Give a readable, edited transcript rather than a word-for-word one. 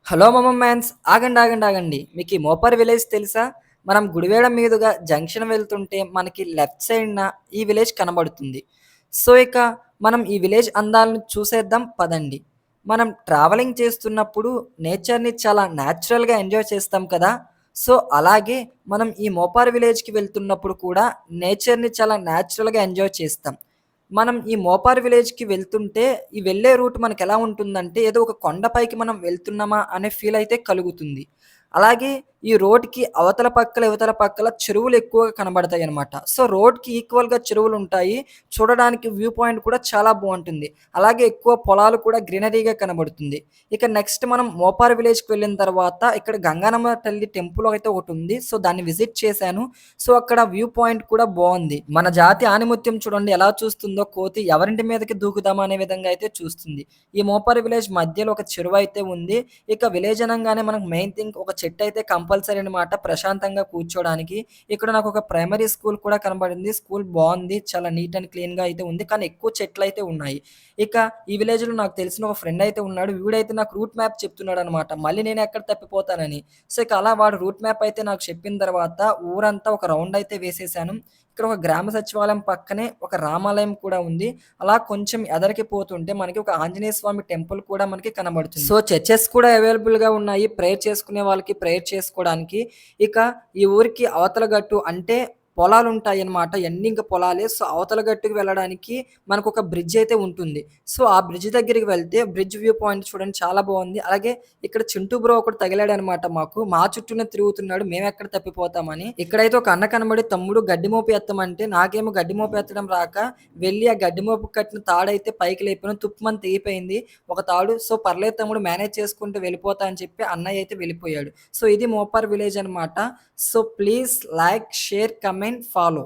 Hello man's, ఆగండి ఆగండి ఆగండి. మీకు ఈ మోపార్ విలేజ్ తెలుసా? మనం గుడివేడ మీదుగా జంక్షన్ వెళ్తుంటే మనకి లెఫ్ట్ సైడ్‌న ఈ విలేజ్ కనబడుతుంది. సో, ఇక మనం ఈ విలేజ్ అందాలను చూసేద్దాం పదండి. మనం ట్రావెలింగ్ చేస్తున్నప్పుడు నేచర్‌ని చాలా న్యాచురల్‌గా ఎంజాయ్ చేస్తాం కదా! సో, అలాగే మనం ఈ మోపార్ విలేజ్‌కి వెళ్తున్నప్పుడు కూడా నేచర్‌ని చాలా న్యాచురల్‌గా ఎంజాయ్ చేస్తాం. మనం ఈ మోపార్ విలేజ్‌కి వెళ్తుంటే, ఈ వెళ్ళే రూట్ మనకెలా ఉంటుందంటే, ఏదో ఒక కొండపైకి మనం వెళ్తున్నామా అనే ఫీల్ అయితే కలుగుతుంది. అలాగే ఈ రోడ్‌కి అవతల పక్కల, ఇవతల పక్కల చెరువులు ఎక్కువగా కనబడతాయనమాట. సో, రోడ్‌కి ఈక్వల్‌గా చెరువులుంటాయి. చూడడానికి వ్యూ పాయింట్ కూడా చాలా బావుంటుంది. అలాగే ఎక్కువ పొలాలు కూడా గ్రీనరీగా కనబడుతుంది. ఇక నెక్స్ట్ మనం మోపార్ విలేజ్‌కి వెళ్ళిన తర్వాత ఇక్కడ గంగానమ్మ తల్లి టెంపుల్ అయితే ఒకటుంది. సో, దాన్ని విజిట్ చేశాను. సో, అక్కడ వ్యూ పాయింట్ కూడా బావుంది. మన జాతి ఆణిముత్యం చూడండి ఎలా చూస్తుందో, కోతి ఎవరింటి మీదకి దూకుదామా అనే విధంగా అయితే చూస్తుంది. ఈ మోపారు విలేజ్ మధ్యలో ఒక చెరువయితే ఉంది. ఇక విలేజ్ అనంగానే మనకు మెయిన్ థింగ్ ఒక చెట్టయితే కంపల్సరీ అనమాట ప్రశాంతంగా కూర్చోడానికి. ఇక్కడ నాకొక ప్రైమరీ స్కూల్ కూడా కనబడింది. స్కూల్ బావుంది. చాలా నీట్ అండ్ క్లీన్‌గా అయితే ఉంది. కానీ ఎక్కువ చెట్లయితే ఉన్నాయి. ఇక ఈ విలేజ్‌లో నాకు తెలిసిన ఒక ఫ్రెండ్ అయితే ఉన్నాడు. వీడైతే నాకు రూట్ మ్యాప్ చెప్తున్నాడనమాట. మళ్ళీ నేనెక్కడ తప్పిపోతానని. సో, ఇక అలా వాడు రూట్ మ్యాప్ అయితే నాకు చెప్పిన తర్వాత ఊరంతా ఒక రౌండ్ అయితే వేసేసాను. ఇక్కడ ఒక గ్రామ సచివాలయం పక్కనే ఒక రామాలయం కూడా ఉంది. అలా కొంచెం ఎదరికి పోతుంటే మనకి ఒక ఆంజనేయ స్వామి టెంపుల్ కూడా మనకి కనబడుతుంది. సో, చర్చెస్ కూడా అవైలబుల్‌గా ఉన్నాయి. ప్రేయర్ చేసుకునే వాళ్ళకి ప్రేయర్ చేసుకోవడానికి. ఇక ఈ ఊరికి అవతల గట్టు అంటే పొలాలుంటాయన్నమాట. ఇయన్నీ ఇంక పొలాలే. సో, అవతల గట్టుకి వెళ్ళడానికి మనకొక బ్రిడ్జ్ అయితే ఉంటుంది. సో, ఆ బ్రిడ్జ్ దగ్గరికి వెళ్తే బ్రిడ్జ్ వ్యూ పాయింట్ చూడండి చాలా బావుంది. అలాగే ఇక్కడ చింటూ బ్రో ఒకడు తగిలాడనమాట మాకు. మా చుట్టూనే తిరుగుతున్నాడు. మేమెక్కడ తప్పిపోతామని. ఇక్కడైతే ఒక అన్న కనబడి తమ్ముడు గడ్డి మోపు ఎత్తమంటే నాకేమో గడ్డి మోపు ఎత్తడం రాక వెళ్లి ఆ గడ్డి మోపుకి కట్టిన తాడైతే పైకి లేపాను. తుప్పుమని తెగిపోయింది ఒక తాడు. సో, పర్లేదు తమ్ముడు మేనేజ్ చేసుకుంటూ వెళ్ళిపోతా అని చెప్పి అన్నయ్య అయితే వెళ్ళిపోయాడు. సో, ఇది మోపార్ విలేజ్ అనమాట. So, please like, share, comment, follow.